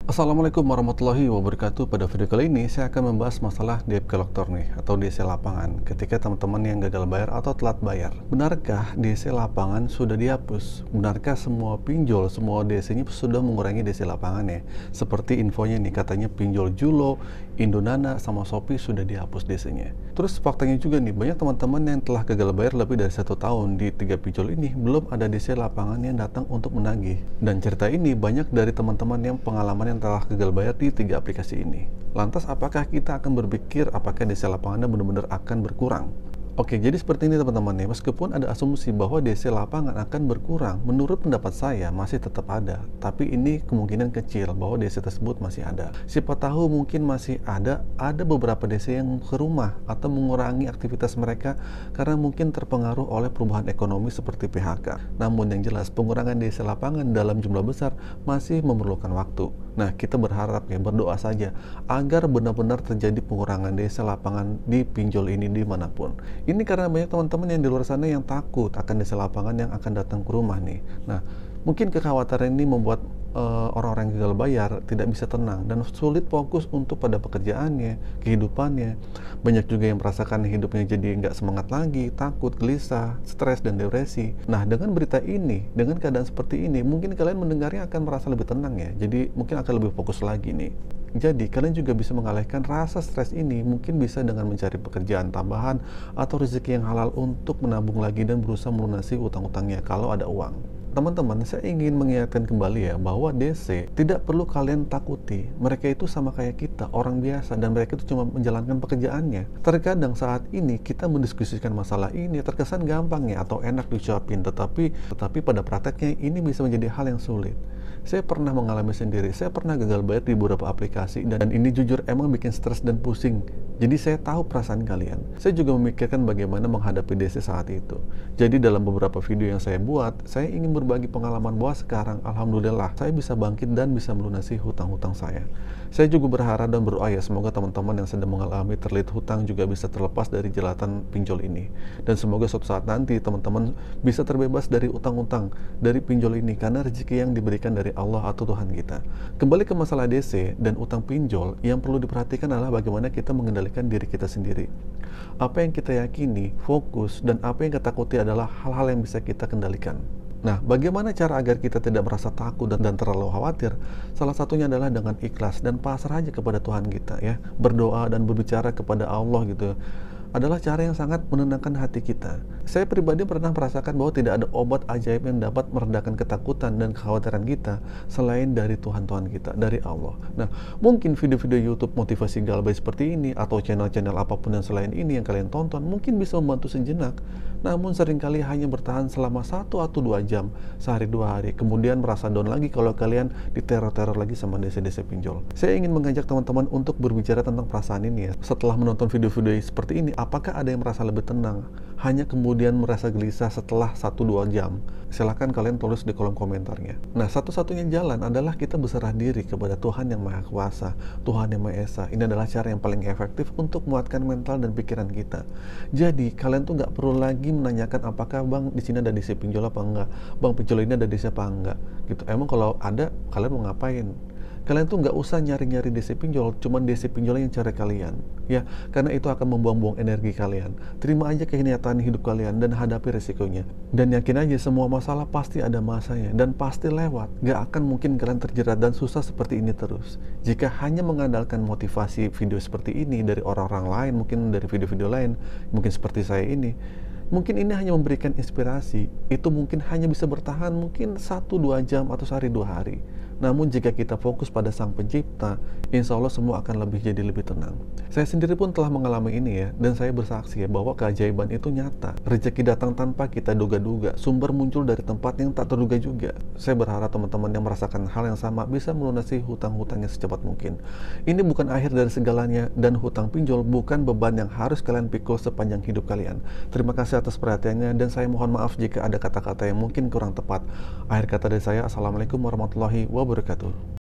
Assalamualaikum warahmatullahi wabarakatuh. Pada video kali ini saya akan membahas masalah debt collector nih, atau DC lapangan, ketika teman-teman yang gagal bayar atau telat bayar. Benarkah DC lapangan sudah dihapus? Benarkah semua pinjol, semua DC-nya sudah mengurangi DC lapangan ya? Seperti infonya nih, katanya pinjol Julo, Indonana, sama Shopee sudah dihapus DC-nya. Terus faktanya juga nih, banyak teman-teman yang telah gagal bayar lebih dari 1 tahun di 3 pinjol ini, belum ada DC lapangan yang datang untuk menagih. Dan cerita ini banyak dari teman-teman yang pengalaman yang telah gagal bayar di 3 aplikasi ini. Lantas apakah kita akan berpikir apakah DC lapangannya benar-benar akan berkurang? Oke, jadi seperti ini teman-teman ya, meskipun ada asumsi bahwa DC lapangan akan berkurang, menurut pendapat saya masih tetap ada, tapi ini kemungkinan kecil bahwa DC tersebut masih ada. Siapa tahu mungkin masih ada beberapa DC yang ke rumah atau mengurangi aktivitas mereka karena mungkin terpengaruh oleh perubahan ekonomi seperti PHK. Namun yang jelas, pengurangan DC lapangan dalam jumlah besar masih memerlukan waktu. Nah, kita berharap ya, berdoa saja agar benar-benar terjadi pengurangan DC lapangan di pinjol ini dimanapun. Ini karena banyak teman-teman yang di luar sana yang takut akan DC lapangan yang akan datang ke rumah nih. Nah, mungkin kekhawatiran ini membuat orang-orang yang gagal bayar tidak bisa tenang dan sulit fokus untuk pada pekerjaannya, kehidupannya. Banyak juga yang merasakan hidupnya jadi nggak semangat lagi, takut, gelisah, stres, dan depresi. Nah, dengan berita ini, dengan keadaan seperti ini, mungkin kalian mendengarnya akan merasa lebih tenang ya. Jadi, mungkin akan lebih fokus lagi nih. Jadi, kalian juga bisa mengalihkan rasa stres ini, mungkin bisa dengan mencari pekerjaan tambahan atau rezeki yang halal untuk menabung lagi dan berusaha melunasi utang-utangnya kalau ada uang. Teman-teman, saya ingin mengingatkan kembali ya, bahwa DC tidak perlu kalian takuti. Mereka itu sama kayak kita, orang biasa, dan mereka itu cuma menjalankan pekerjaannya. Terkadang saat ini kita mendiskusikan masalah ini terkesan gampang ya, atau enak diucapin, tetapi pada prakteknya ini bisa menjadi hal yang sulit. Saya pernah mengalami sendiri, saya pernah gagal bayar di beberapa aplikasi, dan ini jujur emang bikin stres dan pusing. Jadi saya tahu perasaan kalian. Saya juga memikirkan bagaimana menghadapi DC saat itu. Jadi dalam beberapa video yang saya buat, saya ingin berbagi pengalaman bahwa sekarang alhamdulillah saya bisa bangkit dan bisa melunasi hutang-hutang saya. Saya juga berharap dan berdoa ya, semoga teman-teman yang sedang mengalami terlilit hutang juga bisa terlepas dari jelatan pinjol ini. Dan semoga suatu saat nanti teman-teman bisa terbebas dari utang-utang dari pinjol ini, karena rezeki yang diberikan dari Allah atau Tuhan kita. Kembali ke masalah DC dan utang pinjol, yang perlu diperhatikan adalah bagaimana kita mengendalikan diri kita sendiri. Apa yang kita yakini, fokus, dan apa yang kita takuti adalah hal-hal yang bisa kita kendalikan. Nah, bagaimana cara agar kita tidak merasa takut dan terlalu khawatir? Salah satunya adalah dengan ikhlas dan pasrah aja kepada Tuhan kita ya. Berdoa dan berbicara kepada Allah gitu adalah cara yang sangat menenangkan hati kita. Saya pribadi pernah merasakan bahwa tidak ada obat ajaib yang dapat meredakan ketakutan dan kekhawatiran kita selain dari Tuhan-Tuhan kita, dari Allah. Nah, mungkin video-video YouTube motivasi galbay seperti ini atau channel-channel apapun yang selain ini yang kalian tonton mungkin bisa membantu sejenak. Namun seringkali hanya bertahan selama 1 atau 2 jam, sehari 2 hari, kemudian merasa down lagi kalau kalian diteror-teror lagi sama DC-DC pinjol. Saya ingin mengajak teman-teman untuk berbicara tentang perasaan ini ya. Setelah menonton video-video seperti ini, apakah ada yang merasa lebih tenang? Hanya kemudian merasa gelisah setelah 1-2 jam? Silahkan kalian tulis di kolom komentarnya. Nah, satu-satunya jalan adalah kita berserah diri kepada Tuhan yang Maha Kuasa, Tuhan yang Maha Esa. Ini adalah cara yang paling efektif untuk menguatkan mental dan pikiran kita. Jadi, kalian tuh nggak perlu lagi menanyakan apakah bang di sini ada DC pinjol apa enggak, bang pinjol ini ada DC apa enggak, gitu. Emang kalau ada, kalian mau ngapain? Kalian tuh nggak usah nyari-nyari DC pinjol, cuman DC pinjol yang cari kalian, ya, karena itu akan membuang-buang energi kalian. Terima aja kenyataan hidup kalian dan hadapi resikonya. Dan yakin aja semua masalah pasti ada masanya dan pasti lewat. Nggak akan mungkin kalian terjerat dan susah seperti ini terus. Jika hanya mengandalkan motivasi video seperti ini dari orang-orang lain, mungkin dari video-video lain, mungkin seperti saya ini, mungkin ini hanya memberikan inspirasi. Itu mungkin hanya bisa bertahan mungkin 1-2 jam atau sehari 2 hari. Namun jika kita fokus pada Sang Pencipta, insya Allah semua akan jadi lebih tenang. Saya sendiri pun telah mengalami ini ya, dan saya bersaksi ya bahwa keajaiban itu nyata. Rezeki datang tanpa kita duga-duga, sumber muncul dari tempat yang tak terduga juga. Saya berharap teman-teman yang merasakan hal yang sama bisa melunasi hutang-hutangnya secepat mungkin. Ini bukan akhir dari segalanya, dan hutang pinjol bukan beban yang harus kalian pikul sepanjang hidup kalian. Terima kasih atas perhatiannya, dan saya mohon maaf jika ada kata-kata yang mungkin kurang tepat. Akhir kata dari saya, Assalamualaikum warahmatullahi wabarakatuh.